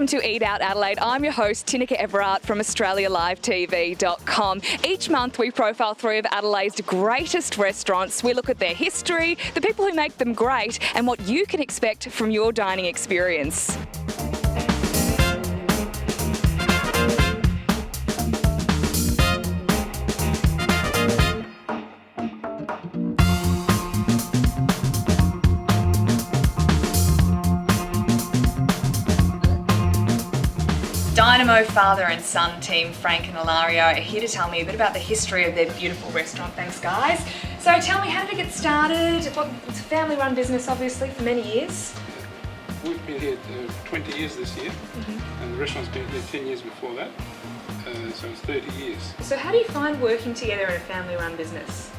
Welcome to EatOut Adelaide. I'm your host, Tinnika Everard from AustraliaLiveTV.com. Each month we profile 3 of Adelaide's greatest restaurants. We look at their history, the people who make them great, and what you can expect from your dining experience. Dynamo father and son team Frank and Ilario are here to tell me a bit about the history of their beautiful restaurant. Thanks, guys. So tell me, how did it get started? It's a family-run business, obviously, for many years. We've been here 20 years this year, and the restaurant's been here 10 years before that, so it's 30 years. So how do you find working together in a family-run business?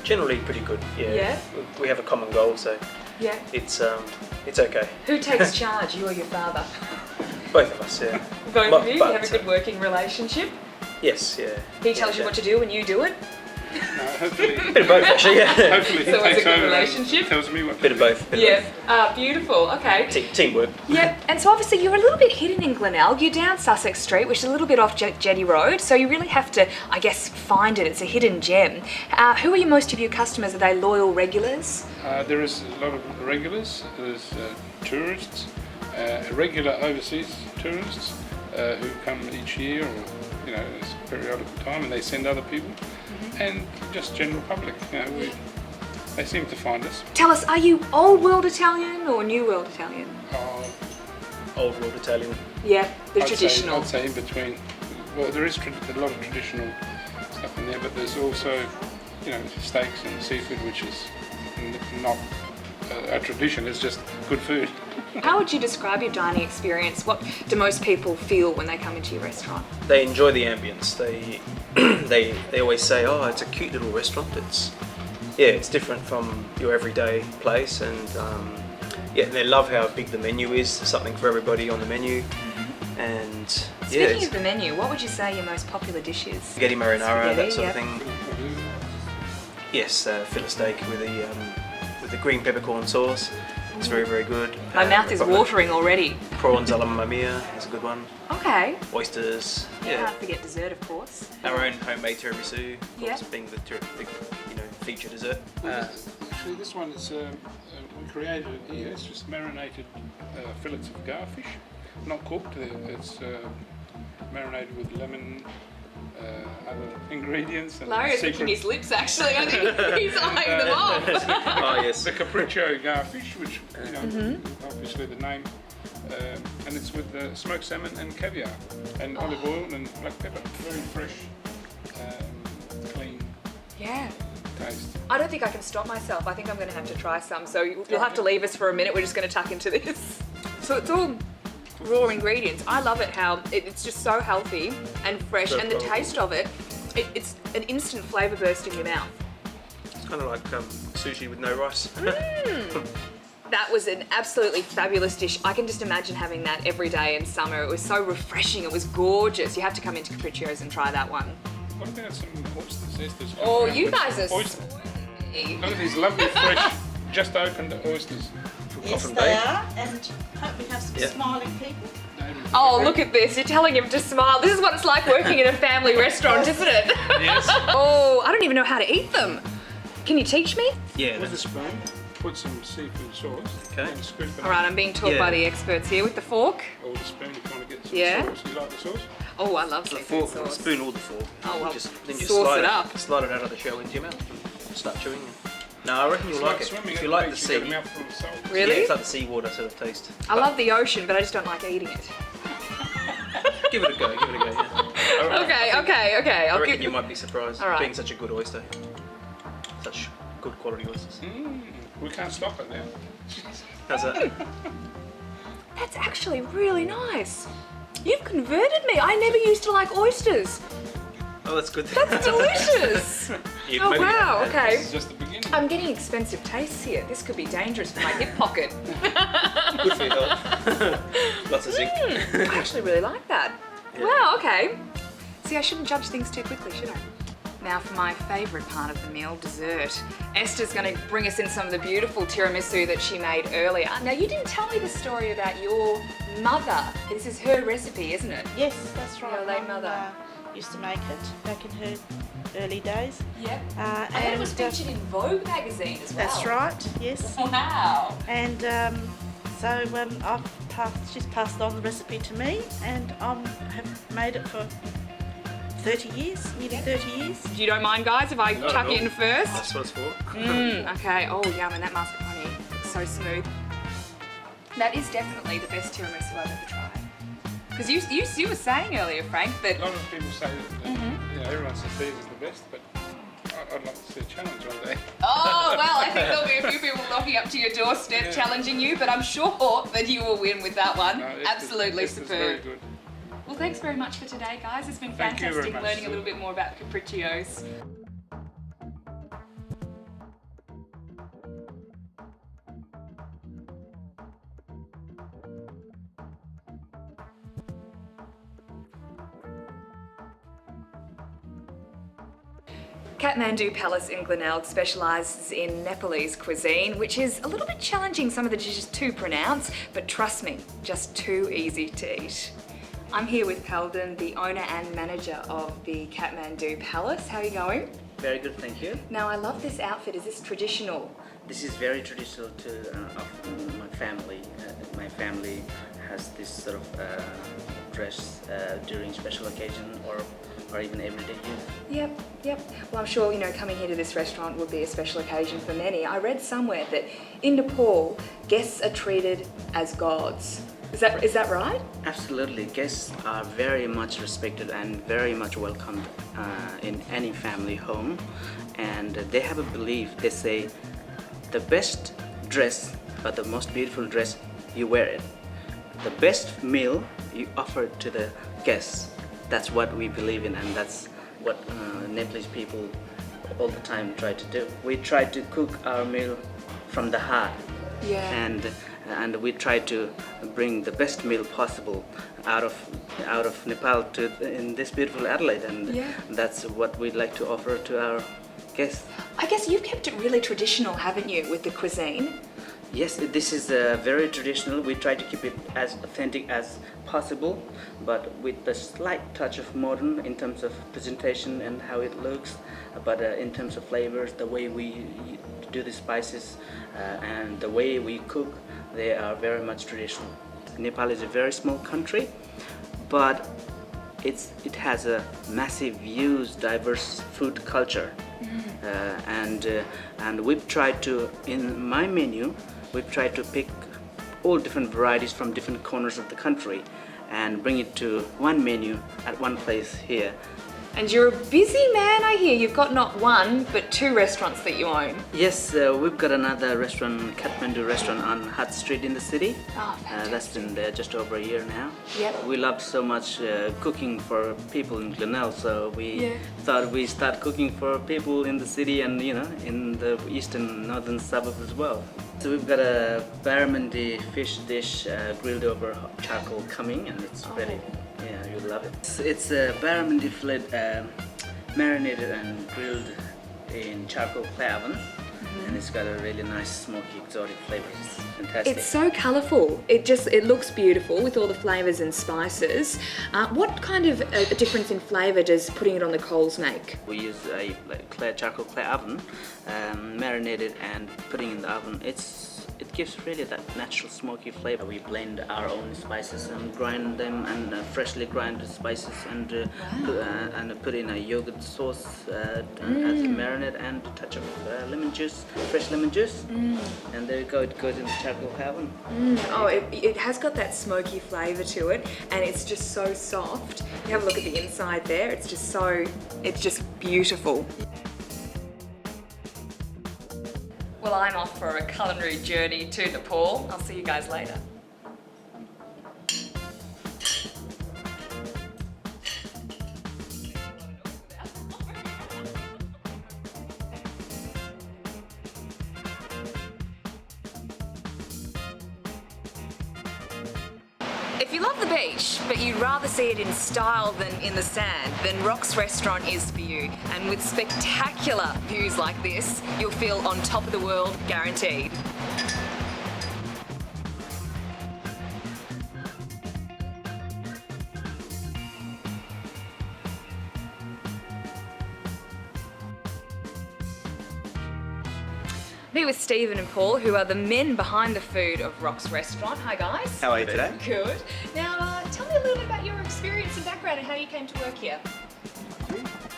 Generally pretty good, yeah. Yeah? We have a common goal, so Yeah. it's okay. Who takes charge, you or your father? Both of us, yeah. Both of you? You have a good working relationship? Yes, yeah. He tells you what to do and you do it? Hopefully, Bit of both, actually, yeah. hopefully he So it's a takes good over relationship? and tells me what Bit to of do. both. Beautiful, okay. Teamwork. Yep, and so obviously you're a little bit hidden in Glenelg. You're down Sussex Street, which is a little bit off Jetty Road, so you really have to, I guess, find it. It's a hidden gem. Who are most of your customers? Are they loyal regulars? There is a lot of regulars, there's tourists, regular overseas tourists who come each year, or it's a periodical time, and they send other people, and just general public. They seem to find us. Tell us, are you old world Italian or new world Italian? Old world Italian. Yeah, the I'd traditional. say in between. Well, there is a lot of traditional stuff in there, but there's also, steaks and seafood, which is not a tradition. It's just good food. How would you describe your dining experience? What do most people feel when they come into your restaurant? They enjoy the ambience. They they always say, oh, it's a cute little restaurant. It's different from your everyday place, and they love how big the menu is. There's something for everybody on the menu. And Speaking of the menu, what would you say your most popular dish is? Spaghetti marinara, that sort of yep. thing. Yes, fillet steak with the green peppercorn sauce. It's very, very good. My mouth is watering already. Prawns alla mamma mia is a good one. Okay. Oysters. Yeah. Can't forget dessert, of course. Our own homemade tiramisu, of course, Yeah. being the feature dessert. Actually, this one is we created it here. It's just marinated fillets of garfish, not cooked. It's marinated with lemon, other ingredients. And Larry's licking his lips, actually. I think he's eyeing them off. Oh yes. The capriccio garfish, which obviously the name, and it's with smoked salmon and caviar, and olive oil and black pepper. Very fresh, clean Yeah. taste. I don't think I can stop myself. I think I'm going to have to try some. So you'll have to leave us for a minute. We're just going to tuck into this. So it's all raw ingredients. I love it how it's just so healthy and fresh, and the taste of it, it's an instant flavour burst in your mouth. It's kind of like sushi with no rice. That was an absolutely fabulous dish. I can just imagine having that every day in summer. It was so refreshing. It was gorgeous. You have to come into Capriccio's and try that one. What about some oysters? Oh, you guys are oysters. spoiling. Look at these lovely fresh, just opened oysters. Yes, they are, and hope we have some smiling people. Oh, look at this. You're telling him to smile. This is what it's like working in a family restaurant, isn't it? Yes. Oh, I don't even know how to eat them. Can you teach me? Yeah. With a spoon, put some seafood sauce. Okay. And scoop it All right, I'm being taught by the experts here with the fork. Or the spoon if you want to get some Yeah. sauce. You like the sauce? Oh, I love The seafood fork, sauce. spoon or the fork. Oh, well, then you sauce slide it up. Slide it out of the shell into your mouth. Start chewing it. No, I reckon you'll like it. Swimming If at you the like the beach, you get a sea. mouthful of salt. Really? Yeah, it's like the seawater sort of taste. I love the ocean, but I just don't like eating it. Give it a go, yeah. Okay. I I'll reckon you might be surprised, All right. being such a good oyster. Such good quality oysters. We can't stop it now. How's that? That's actually really nice. You've converted me. I never used to like oysters. Oh, that's good. That's delicious. Yeah, Oh maybe- wow, okay. This is just the beginning. I'm getting expensive tastes here. This could be dangerous for my hip pocket. Good for your health. Lots of zinc. I actually really like that. Yeah. Wow, okay. See, I shouldn't judge things too quickly, should I? Now for my favourite part of the meal, dessert. Esther's going to bring us in some of the beautiful tiramisu that she made earlier. Now you didn't tell me the story about your mother. This is her recipe, isn't it? Yes, that's right. Your late Mum, mother. Used to make it back in her early days. Yep. Uh, And it was featured in Vogue magazine as well. That's right, yes. Wow. And she's passed on the recipe to me, and I have made it for 30 years, nearly 30 years. If you don't mind, guys, if I Not chuck at in all. first. That's what it's for. Okay. Oh, yum, and that mascarpone, it's so smooth. That is definitely the best tiramisu I've ever tried. Because you were saying earlier, Frank, that A lot of people say that you know, everyone says these are the best, but I'd like to see a challenge one day. oh, well, I think there'll be a few people knocking up to your doorstep Yeah. challenging you, but I'm sure that you will win with that one. No, Absolutely Esther's very superb. good. Well, thanks very much for today, guys. It's been Thank you very fantastic much, learning a Sue. little bit more about capriccios. Kathmandu Palace in Glenelg specialises in Nepalese cuisine, which is a little bit challenging, some of the dishes to pronounce, but trust me, just too easy to eat. I'm here with Peldon, the owner and manager of the Kathmandu Palace. How are you going? Very good, thank you. Now, I love this outfit. Is this traditional? This is very traditional of my family. My family has this sort of dress during special occasion or even everyday use. Yep. Well, I'm sure, coming here to this restaurant would be a special occasion for many. I read somewhere that in Nepal, guests are treated as gods. Is that right? Absolutely, guests are very much respected and very much welcomed in any family home, and they have a belief. They say, the best dress or the most beautiful dress, you wear it. The best meal you offer to the guests. That's what we believe in, and that's what Nepalese people all the time try to do. We try to cook our meal from the heart. Yeah. And we try to bring the best meal possible out of Nepal to in this beautiful Adelaide, and Yeah. that's what we'd like to offer to our guests. I guess you've kept it really traditional, haven't you, with the cuisine? Yes, this is very traditional. We try to keep it as authentic as possible, but with a slight touch of modern in terms of presentation and how it looks, but in terms of flavors, the way we do the spices and the way we cook, they are very much traditional. Nepal is a very small country, but it has a massive, huge, diverse food culture. And we've tried to, in my menu, we've tried to pick all different varieties from different corners of the country and bring it to one menu at one place here. And you're a busy man, I hear. You've got not one, but two restaurants that you own. Yes, we've got another restaurant, Kathmandu restaurant on Hutt Street in the city. Oh, fantastic. That's been there just over a year now. Yep. We love so much cooking for people in Glenelg, so we Yeah. thought we'd start cooking for people in the city and in the eastern northern suburbs as well. So we've got a barramundi fish dish grilled over charcoal coming, and it's ready. Yeah, you'll love it. It's a barramundi fillet marinated and grilled in charcoal clay oven, and it's got a really nice smoky exotic flavor. It's fantastic. It's so colourful. It looks beautiful with all the flavours and spices. What kind of a difference in flavour does putting it on the coals make? We use a charcoal clay oven, marinated and putting in the oven. It gives really that natural smoky flavor. We blend our own spices and grind them, and freshly grind the spices and put in a yogurt sauce as a marinade and a touch of lemon juice, fresh lemon juice, and there you go. It goes in the charcoal oven. Oh, it has got that smoky flavour to it, and it's just so soft. You have a look at the inside there. It's just beautiful. Well, I'm off for a culinary journey to Nepal. I'll see you guys later. If you love the beach, but you'd rather see it in style than in the sand, then Rock's Restaurant is for you. And with spectacular views like this, you'll feel on top of the world, guaranteed. I'm here with Stephen and Paul, who are the men behind the food of Rock's Restaurant. Hi guys. How are you today? Good. Now, tell me a little bit about your experience and background and how you came to work here.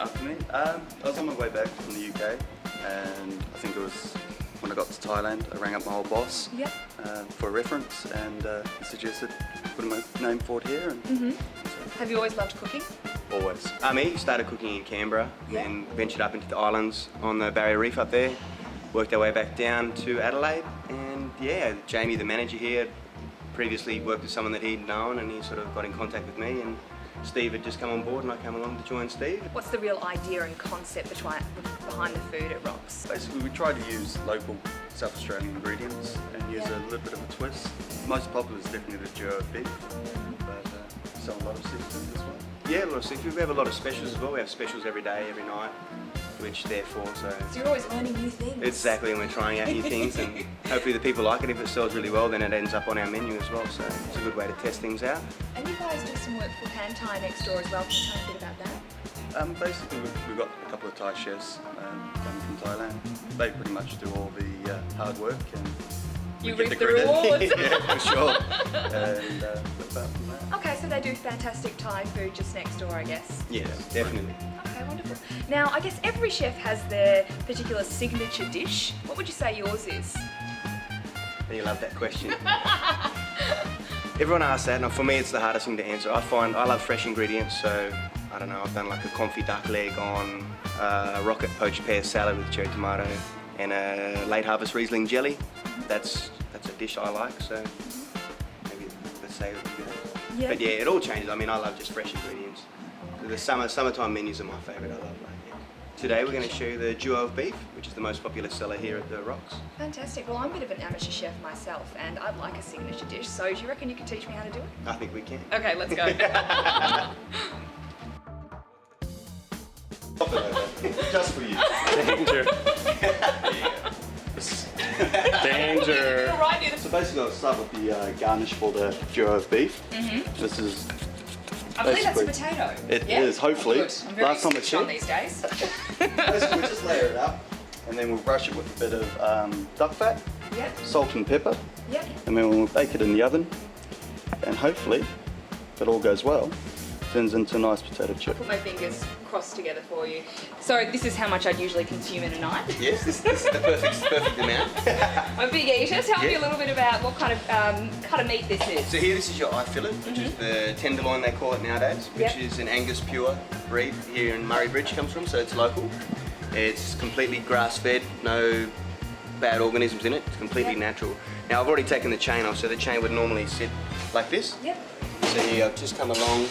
After me, I was on my way back from the UK, and I think it was when I got to Thailand, I rang up my old boss Yep. for a reference, and he suggested putting my name forward here, and Have you always loved cooking? always. Me, started cooking in Canberra, Yeah. then ventured up into the islands on the Barrier Reef up there. Worked our way back down to Adelaide, and yeah, Jamie, the manager here, previously worked with someone that he'd known, and he sort of got in contact with me, and Steve had just come on board, and I came along to join Steve. What's the real idea and concept behind the food at Rock's? Basically, we try to use local South Australian ingredients and use a little bit of a twist. Most popular is definitely the duo of beef, but sell a lot of seafood as well. Yeah, a lot of seafood. We have a lot of specials as well. We have specials every day, every night, which therefore, So you're always learning new things. exactly, and we're trying out new things, and hopefully the people like it. If it sells really well, then it ends up on our menu as well, so it's a good way to test things out. And you guys do some work for Pan Thai next door as well. Can you tell me a bit about that? Basically, we've got a couple of Thai chefs coming from Thailand. They pretty much do all the hard work, and You we get reap the credit. rewards. Yeah, for sure. And apart from that, Okay, so they do fantastic Thai food just next door, I guess. Yes, definitely. Okay, wonderful. Now, I guess every chef has their particular signature dish. What would you say yours is? And you love that question. Everyone asks that, and for me it's the hardest thing to answer. I find I love fresh ingredients, so I don't know, I've done like a confit duck leg on a rocket poached pear salad with cherry tomato and a late harvest Riesling jelly. That's a dish I like, so maybe let's say it would be good. Yeah. But yeah, it all changes. I mean, I love just fresh ingredients. The summertime menus are my favourite. I love like yeah. Today we're going to show you the duo of beef, which is the most popular seller here at the Rocks. Fantastic. Well, I'm a bit of an amateur chef myself, and I'd like a signature dish. So, do you reckon you could teach me how to do it? I think we can. Okay, let's go. just for you. Danger. Danger. Right near the- So basically, I'll start with the garnish for the duo of beef. This is I believe that's a basically- potato. It Yeah? is, hopefully. Good. I'm very Last time I switched on checked. these days. Basically, we'll just layer it up, and then we'll brush it with a bit of duck fat, Yep, salt and pepper, yep. and then we'll bake it in the oven. And hopefully, if it all goes well, turns into a nice potato chip. Put my fingers crossed together for you. So this is how much I'd usually consume in a night. Yes, this is the perfect amount. I'm a big eater. Tell me Yeah. a little bit about what kind of meat this is. So here, this is your eye fillet, which is the tenderloin they call it nowadays, which Yep. is an Angus pure breed here in Murray Bridge comes from, so it's local. It's completely grass-fed, no bad organisms in it. It's completely Yep. natural. Now I've already taken the chain off, so the chain would normally sit like this. Yep. So here I've just come along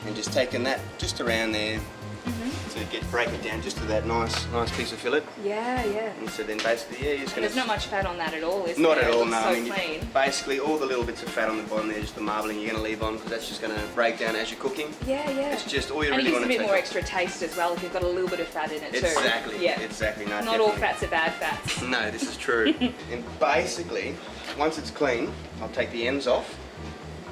and just taken that just around there to break it down just to that nice piece of fillet. Yeah, yeah. And so then basically, yeah, you're just And gonna. there's not much fat on that at all, is Not there? at It all, looks no. So I mean, clean. basically all the little bits of fat on the bottom there, just the marbling you're going to leave on because that's just going to break down as you're cooking. Yeah, yeah. It's just all you And it really gives want a to bit take more off. extra taste as well if you've got a little bit of fat in it too. Exactly, Yeah. exactly. No, Not all definitely. fats are bad fats. No, this is true. And basically, once it's clean, I'll take the ends off,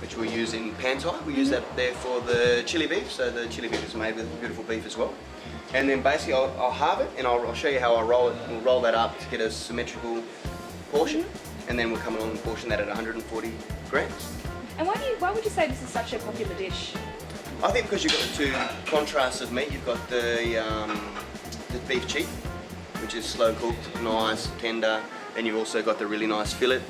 which we'll use in pan thai. We use that there for the chili beef, so the chili beef is made with beautiful beef as well. And then basically I'll halve it and I'll show you how I roll it. We'll roll that up to get a symmetrical portion, and then we'll come along and portion that at 140 grams. And why would you say this is such a popular dish? I think because you've got the two contrasts of meat. You've got the beef cheek, which is slow cooked, nice, tender. Then you've also got the really nice fillet.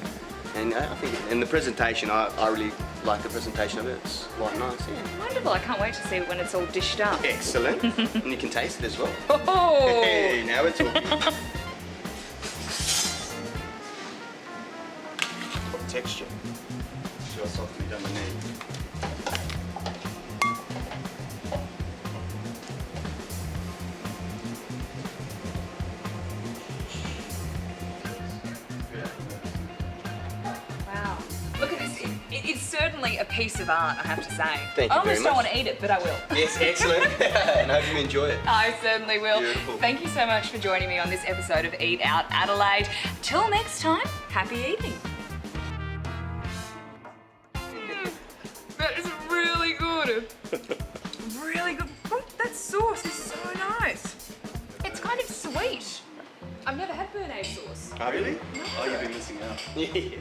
And I think in the presentation, I really like the presentation of it. It's quite nice, yeah. Wonderful. I can't wait to see it when it's all dished up. Excellent. And you can taste it as well. Oh! Hey, now we're talking. What texture? See how softly done the knee. Wow. Look at this. It It's certainly a piece of art, I have to say. Thank I you very almost don't much. want to eat it, but I will. Yes, excellent. And I hope you enjoy it. I certainly will. Beautiful. Thank you so much for joining me on this episode of Eat Out Adelaide. Till next time, happy eating. That is really good. Really good. Oh, that sauce is so nice. It's kind of sweet. I've never had béarnaise sauce. Oh, really? Oh, you've been missing out. Yeah.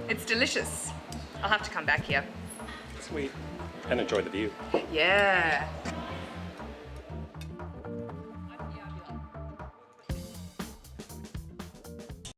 It's delicious. I'll have to come back here. Sweet. And enjoy the view. Yeah.